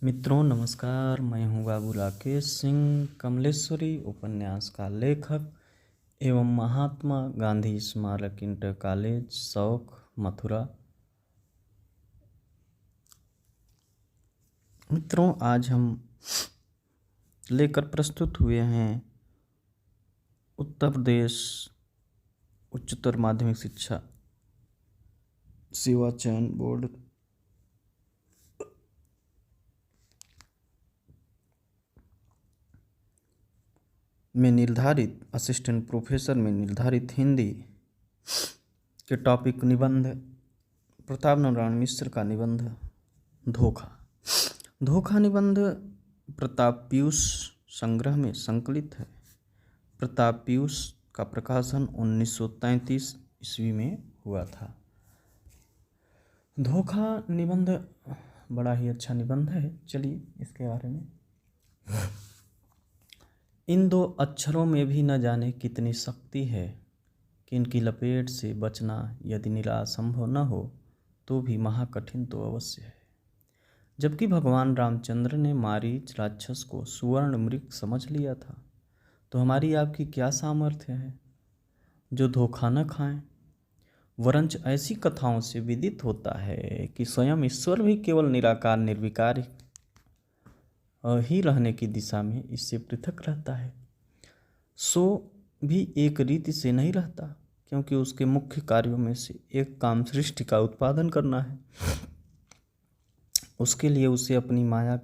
मित्रों नमस्कार, मैं हूँ बाबू राकेश सिंह, कमलेश्वरी उपन्यास का लेखक एवं महात्मा गांधी स्मारक इंटर कॉलेज सौख मथुरा। मित्रों, आज हम लेकर प्रस्तुत हुए हैं उत्तर प्रदेश उच्चतर माध्यमिक शिक्षा सेवा चयन बोर्ड में निर्धारित असिस्टेंट प्रोफेसर में निर्धारित हिंदी के टॉपिक निबंध प्रताप नारायण मिश्र का निबंध धोखा निबंध प्रताप पीयूष संग्रह में संकलित है। प्रताप पीयूष का प्रकाशन 1933 ईस्वी में हुआ था। धोखा निबंध बड़ा ही अच्छा निबंध है। चलिए इसके बारे में। इन दो अक्षरों में भी न जाने कितनी शक्ति है कि इनकी लपेट से बचना यदि निरासंभव न हो तो भी महाकठिन तो अवश्य है। जबकि भगवान रामचंद्र ने मारीच राक्षस को सुवर्ण मृग समझ लिया था, तो हमारी आपकी क्या सामर्थ्य है जो धोखा न खाएं। वरंच ऐसी कथाओं से विदित होता है कि स्वयं ईश्वर भी केवल निराकार निर्विकार ही रहने की दिशा में इससे पृथक रहता है। सो भी एक रीति से नहीं रहता, क्योंकि उसके मुख्य कार्यों में से एक काम सृष्टि का उत्पादन करना है। उसके लिए उसे अपनी माया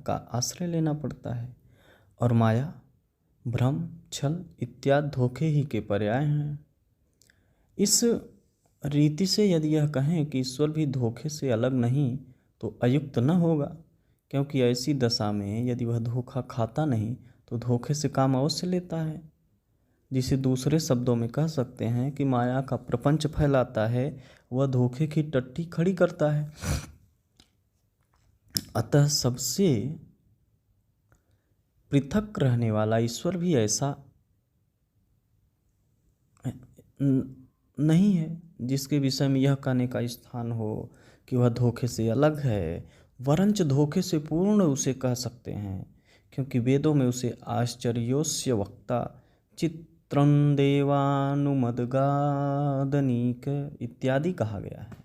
का आश्रय लेना पड़ता है, और माया भ्रम छल इत्यादि धोखे ही के पर्याय हैं। इस रीति से यदि यह कहें कि ईश्वर भी धोखे से अलग नहीं तो अयुक्त न होगा, क्योंकि ऐसी दशा में यदि वह धोखा खाता नहीं तो धोखे से काम अवश्य लेता है। जिसे दूसरे शब्दों में कह सकते हैं कि माया का प्रपंच फैलाता है, वह धोखे की टट्टी खड़ी करता है। अतः सबसे पृथक रहने वाला ईश्वर भी ऐसा नहीं है जिसके विषय में यह कहने का स्थान हो कि वह धोखे से अलग है। वरंच धोखे से पूर्ण उसे कह सकते हैं, क्योंकि वेदों में उसे आश्चर्योस्य वक्ता चित्रं देवानुमदगादनीक इत्यादि कहा गया है।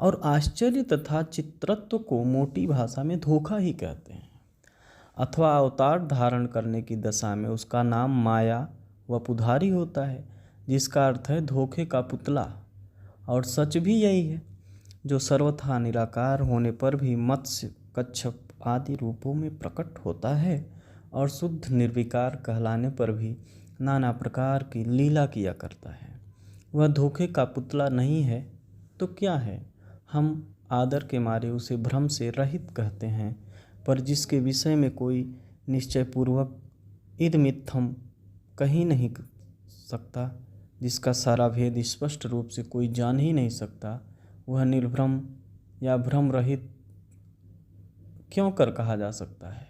और आश्चर्य तथा चित्रत्व को मोटी भाषा में धोखा ही कहते हैं। अथवा अवतार धारण करने की दशा में उसका नाम माया व पुधारी होता है, जिसका अर्थ है धोखे का पुतला। और सच भी यही है, जो सर्वथा निराकार होने पर भी मत्स्य कच्छप आदि रूपों में प्रकट होता है, और शुद्ध निर्विकार कहलाने पर भी नाना प्रकार की लीला किया करता है। वह धोखे का पुतला नहीं है तो क्या है? हम आदर के मारे उसे भ्रम से रहित कहते हैं, पर जिसके विषय में कोई निश्चयपूर्वक इदमित्थम कही नहीं सकता, जिसका सारा भेद स्पष्ट रूप से कोई जान ही नहीं सकता, वह निर्भ्रम या भ्रम रहित क्यों कर कहा जा सकता है?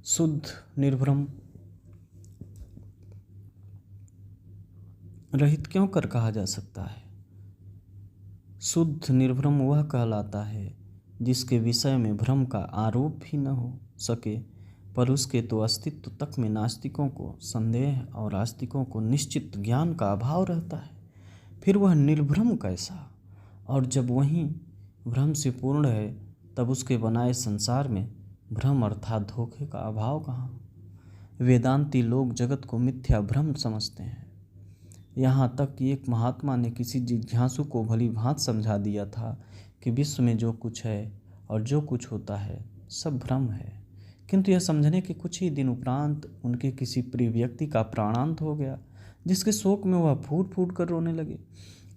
शुद्ध निर्भ्रम रहित क्यों कर कहा जा सकता है? शुद्ध निर्भ्रम वह कहलाता है जिसके विषय में भ्रम का आरोप भी न हो सके, पर उसके तो अस्तित्व तक में नास्तिकों को संदेह और आस्तिकों को निश्चित ज्ञान का अभाव रहता है। फिर वह निर्भ्रम कैसा? और जब वही भ्रम से पूर्ण है, तब उसके बनाए संसार में भ्रम अर्थात धोखे का अभाव कहाँ? वेदांती लोग जगत को मिथ्या भ्रम समझते हैं। यहाँ तक कि एक महात्मा ने किसी जिज्ञासु को भली भांति समझा दिया था कि विश्व में जो कुछ है और जो कुछ होता है सब भ्रम है। किंतु यह समझने के कुछ ही दिन उपरांत उनके किसी प्रिय व्यक्ति का प्राणांत हो गया, जिसके शोक में वह फूट फूट कर रोने लगे।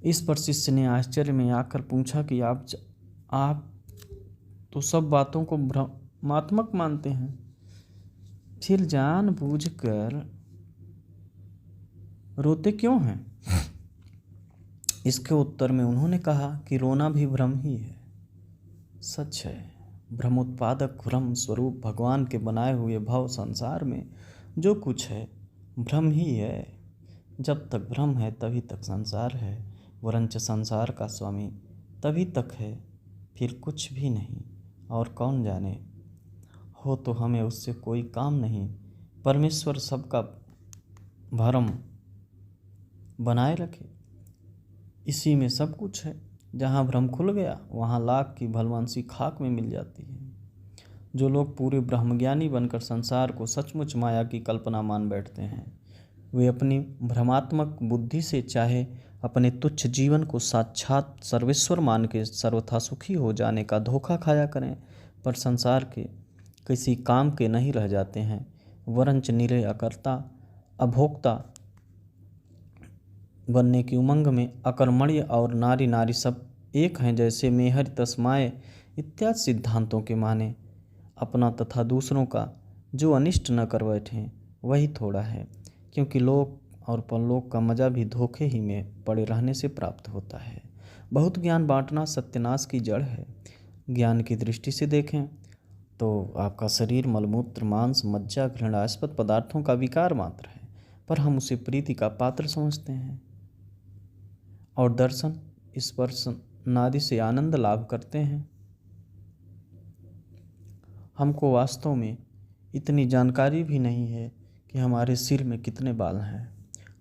इस पर शिष्य ने आश्चर्य में आकर पूछा कि आप तो सब बातों को भ्रमात्मक मानते हैं, फिर जानबूझकर रोते क्यों हैं? इसके उत्तर में उन्होंने कहा कि रोना भी भ्रम ही है। सच है, भ्रमोत्पादक भ्रम स्वरूप भगवान के बनाए हुए भव संसार में जो कुछ है भ्रम ही है। जब तक भ्रम है तभी तक संसार है, वरंच संसार का स्वामी तभी तक है फिर कुछ भी नहीं। और कौन जाने, हो तो हमें उससे कोई काम नहीं। परमेश्वर सबका भरम बनाए रखे, इसी में सब कुछ है। जहाँ भ्रम खुल गया वहाँ लाख की भलवंशी खाक में मिल जाती है। जो लोग पूरे ब्रह्मज्ञानी बनकर संसार को सचमुच माया की कल्पना मान बैठते हैं, वे अपनी भ्रमात्मक बुद्धि से चाहे अपने तुच्छ जीवन को साक्षात सर्वेश्वर मान के सर्वथा सुखी हो जाने का धोखा खाया करें, पर संसार के किसी काम के नहीं रह जाते हैं, वरंच निरे अकर्ता अभोक्ता बनने की उमंग में अकर्मण्य और नारी नारी सब एक हैं, जैसे मेहर तस्माए इत्यादि सिद्धांतों के माने अपना तथा दूसरों का जो अनिष्ट न कर बैठें वही थोड़ा है, क्योंकि लोक और परलोक का मजा भी धोखे ही में पड़े रहने से प्राप्त होता है। बहुत ज्ञान बांटना सत्यानाश की जड़ है। ज्ञान की दृष्टि से देखें तो आपका शरीर मलमूत्र मांस मज्जा घृणास्पद पदार्थों का विकार मात्र है, पर हम उसे प्रीति का पात्र समझते हैं और दर्शन स्पर्श नादि से आनंद लाभ करते हैं। हमको वास्तव में इतनी जानकारी भी नहीं है कि हमारे सिर में कितने बाल हैं।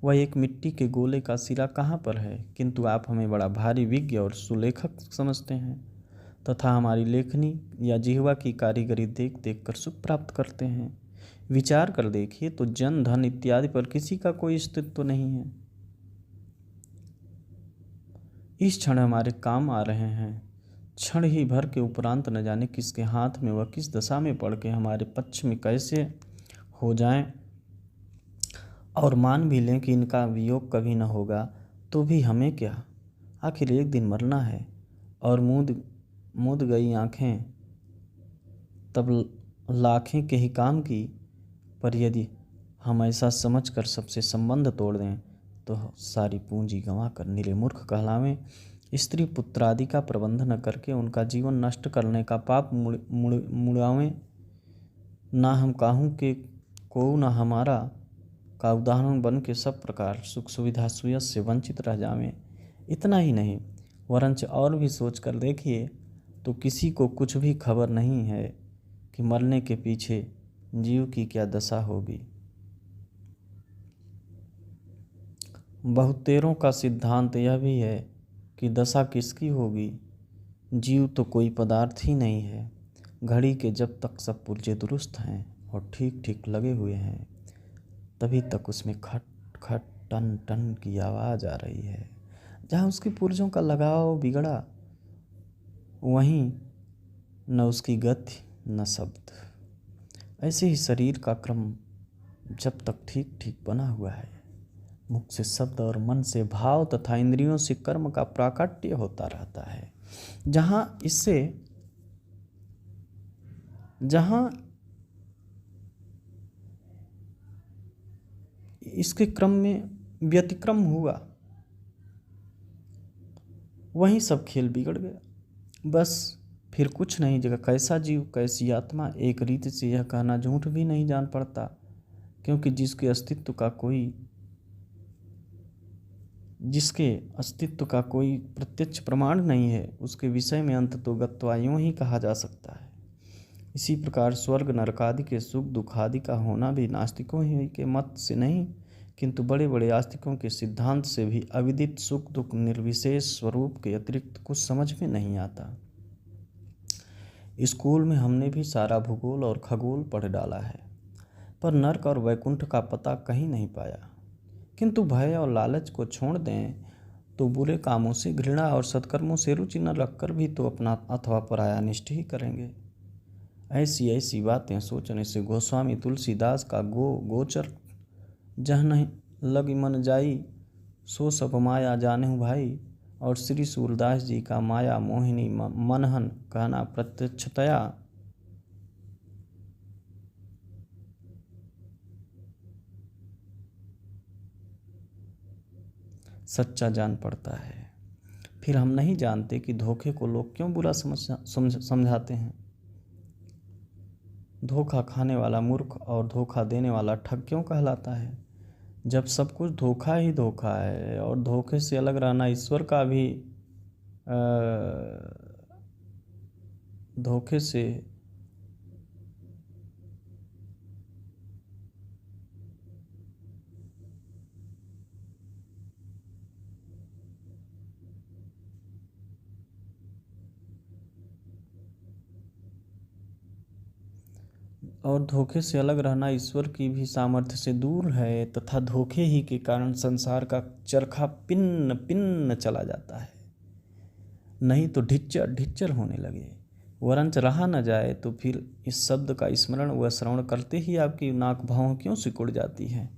वह एक मिट्टी के गोले का सिरा कहाँ पर है, किंतु आप हमें बड़ा भारी विज्ञ और सुलेखक समझते हैं तथा हमारी लेखनी या जिह्वा की कारीगरी देख देख कर सुख प्राप्त करते हैं। विचार कर देखिए तो जन धन इत्यादि पर किसी का कोई अस्तित्व तो नहीं है। इस क्षण हमारे काम आ रहे हैं, क्षण ही भर के उपरांत न जाने किसके हाथ में वह किस दशा में पड़ के हमारे पक्ष में कैसे हो जाएं। और मान भी लें कि इनका वियोग कभी न होगा तो भी हमें क्या, आखिर एक दिन मरना है। और मूंद गई आँखें तब लाखें के ही काम की, पर यदि हम ऐसा समझकर सबसे संबंध तोड़ दें तो सारी पूंजी गंवा कर निरे मूर्ख कहलावें। स्त्री पुत्र आदि का प्रबंध न करके उनका जीवन नष्ट करने का पाप मुड़ावें। ना हम काहूँ के को न हमारा का उदाहरण बन के सब प्रकार सुख सुविधा सुयस से वंचित रह जावें। इतना ही नहीं, वरंच और भी सोच कर देखिए तो किसी को कुछ भी खबर नहीं है कि मरने के पीछे जीव की क्या दशा होगी। बहुतेरों का सिद्धांत यह भी है कि दशा किसकी होगी। जीव तो कोई पदार्थ ही नहीं है। घड़ी के जब तक सब पुर्जे दुरुस्त हैं और ठीक ठीक लगे हुए हैं, तभी तक उसमें खट खट टन टन की आवाज़ आ रही है। जहाँ उसके पुर्जों का लगाव बिगड़ा, वहीं न उसकी गति न शब्द। ऐसे ही शरीर का क्रम जब तक ठीक ठीक बना हुआ है, मुख से शब्द और मन से भाव तथा इंद्रियों से कर्म का प्राकट्य होता रहता है। जहाँ इसके क्रम में व्यतिक्रम हुआ, वहीं सब खेल बिगड़ गया। बस फिर कुछ नहीं जगह कैसा जीव कैसी आत्मा, एक रीति से यह कहना झूठ भी नहीं जान पड़ता, क्योंकि जिसके अस्तित्व का कोई प्रत्यक्ष प्रमाण नहीं है, उसके विषय में अंततो गत्वा यूं ही कहा जा सकता है। इसी प्रकार स्वर्ग नरकादि के सुख दुख आदि का होना भी नास्तिकों ही के मत से नहीं, किंतु बड़े बड़े आस्तिकों के सिद्धांत से भी अविदित सुख दुख निर्विशेष स्वरूप के अतिरिक्त कुछ समझ में नहीं आता। स्कूल में हमने भी सारा भूगोल और खगोल पढ़ डाला है, पर नर्क और वैकुंठ का पता कहीं नहीं पाया। किंतु भय और लालच को छोड़ दें तो बुरे कामों से घृणा और सत्कर्मों से रुचि न रखकर भी तो अपना अथवा पराया निष्ठ ही करेंगे। ऐसी ऐसी बातें सोचने से गोस्वामी तुलसीदास का गोचर जह नहीं लग मन जाई, सो सब माया जानहु भाई, और श्री सूरदास जी का माया मोहिनी मनहन कहना प्रत्यक्षतया सच्चा जान पड़ता है। फिर हम नहीं जानते कि धोखे को लोग क्यों बुरा समझाते हैं। धोखा खाने वाला मूर्ख और धोखा देने वाला ठग क्यों कहलाता है, जब सब कुछ धोखा ही धोखा है। और धोखे से अलग रहना ईश्वर का भी धोखे से अलग रहना ईश्वर की भी सामर्थ्य से दूर है तथा धोखे ही के कारण संसार का चरखा पिन्न पिन्न चला जाता है। नहीं तो ढिच्चर ढिच्चर होने लगे, वरंच रहा न जाए तो फिर इस शब्द का स्मरण व श्रवण करते ही आपकी नाक भाव क्यों सिकुड़ जाती है।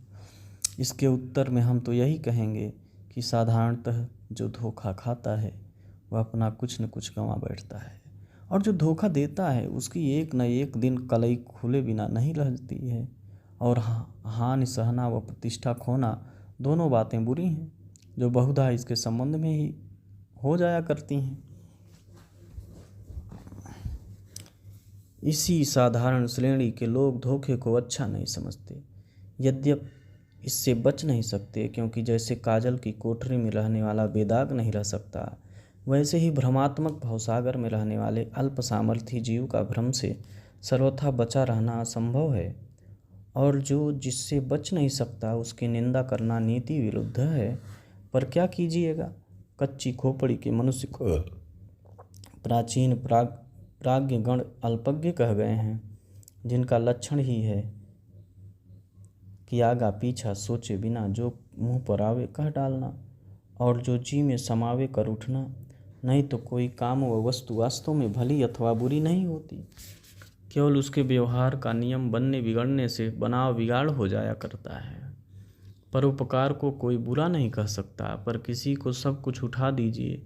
इसके उत्तर में हम तो यही कहेंगे कि साधारणतः जो धोखा खाता है वह अपना कुछ न कुछ गंवा बैठता है, और जो धोखा देता है उसकी एक न एक दिन कलई खुले बिना नहीं रहती है। और हानि सहना व प्रतिष्ठा खोना दोनों बातें बुरी हैं, जो बहुधा इसके संबंध में ही हो जाया करती हैं। इसी साधारण श्रेणी के लोग धोखे को अच्छा नहीं समझते, यद्यपि इससे बच नहीं सकते, क्योंकि जैसे काजल की कोठरी में रहने वाला बेदाग नहीं रह सकता, वैसे ही भ्रमात्मक भवसागर में रहने वाले अल्प सामर्थ्य जीव का भ्रम से सर्वथा बचा रहना असंभव है। और जो जिससे बच नहीं सकता उसकी निंदा करना नीति विरुद्ध है। पर क्या कीजिएगा, कच्ची खोपड़ी के मनुष्य को प्राचीन प्राज्ञगण अल्पज्ञ कह गए हैं, जिनका लक्षण ही है कि आगा पीछा सोचे बिना जो मुंह पर आवे कह डालना, और जो जी में समावे कर उठना। नहीं तो कोई काम व वस्तु वास्तव में भली अथवा बुरी नहीं होती, केवल उसके व्यवहार का नियम बनने बिगड़ने से बनाव बिगाड़ हो जाया करता है। परोपकार को कोई बुरा नहीं कह सकता, पर किसी को सब कुछ उठा दीजिए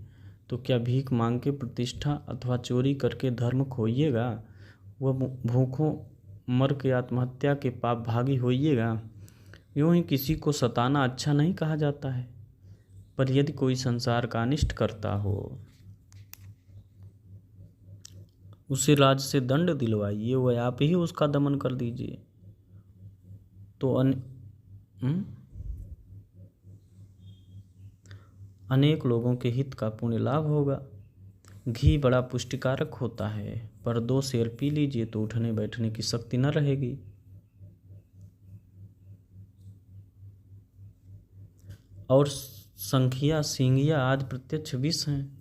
तो क्या भीख मांग के प्रतिष्ठा अथवा चोरी करके धर्म खोइएगा, वह भूखों मर के आत्महत्या के पाप भागी होइएगा। यूँ ही किसी को सताना अच्छा नहीं कहा जाता है, पर यदि कोई संसार का अनिष्ट करता हो उसे राज से दंड दिलवाइए, वह आप ही उसका दमन कर दीजिए तो अनेक लोगों के हित का पुण्य लाभ होगा। घी बड़ा पुष्टिकारक होता है, पर 2 सेर पी लीजिए तो उठने बैठने की शक्ति न रहेगी। और संखिया सिंगिया आदि प्रत्यक्ष विष हैं,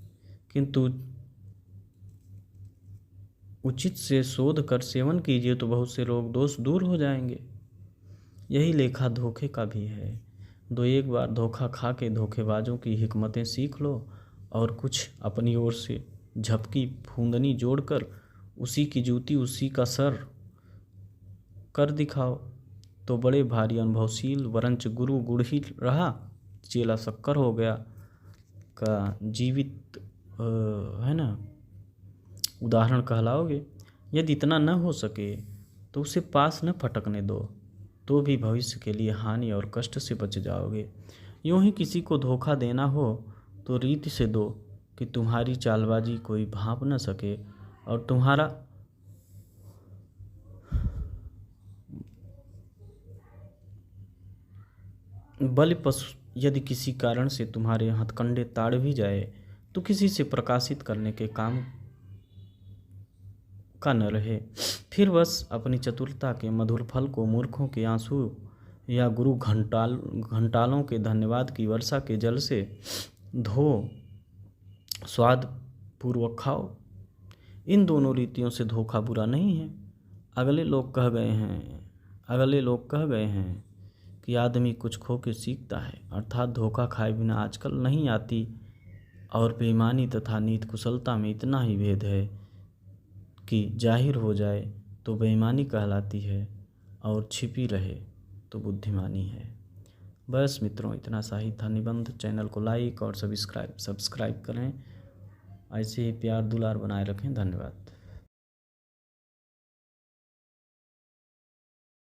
किंतु उचित से शोध कर सेवन कीजिए तो बहुत से रोग दोष दूर हो जाएंगे। यही लेखा धोखे का भी है। 2-1 बार धोखा खा के धोखेबाजों की हिकमतें सीख लो और कुछ अपनी ओर से झपकी फूंदनी जोड़कर उसी की जूती उसी का सर कर दिखाओ तो बड़े भारी अनुभवशील वरंच गुरु गुड़ ही रहा, चेला शक्कर हो गया का जीवित है ना उदाहरण कहलाओगे। यदि इतना न हो सके तो उसे पास न फटकने दो, तो भी भविष्य के लिए हानि और कष्ट से बच जाओगे। यूँ ही किसी को धोखा देना हो तो रीति से दो कि तुम्हारी चालबाजी कोई भांप न सके, और तुम्हारा बल पशु यदि किसी कारण से तुम्हारे हथकंडे ताड़ भी जाए तो किसी से प्रकाशित करने के काम का न रहे। फिर बस अपनी चतुरता के मधुर फल को मूर्खों के आंसू या गुरु घंटालों के धन्यवाद की वर्षा के जल से धो स्वाद पूर्वक खाओ। इन दोनों रीतियों से धोखा बुरा नहीं है। अगले लोग कह गए हैं कि आदमी कुछ खो के सीखता है, अर्थात धोखा खाए बिना आजकल नहीं आती। और बेईमानी तथा नीत कुशलता में इतना ही भेद है कि जाहिर हो जाए तो बेईमानी कहलाती है और छिपी रहे तो बुद्धिमानी है। बस मित्रों, इतना सा ही था निबंध। चैनल को लाइक और सब्सक्राइब करें। ऐसे ही प्यार दुलार बनाए रखें। धन्यवाद।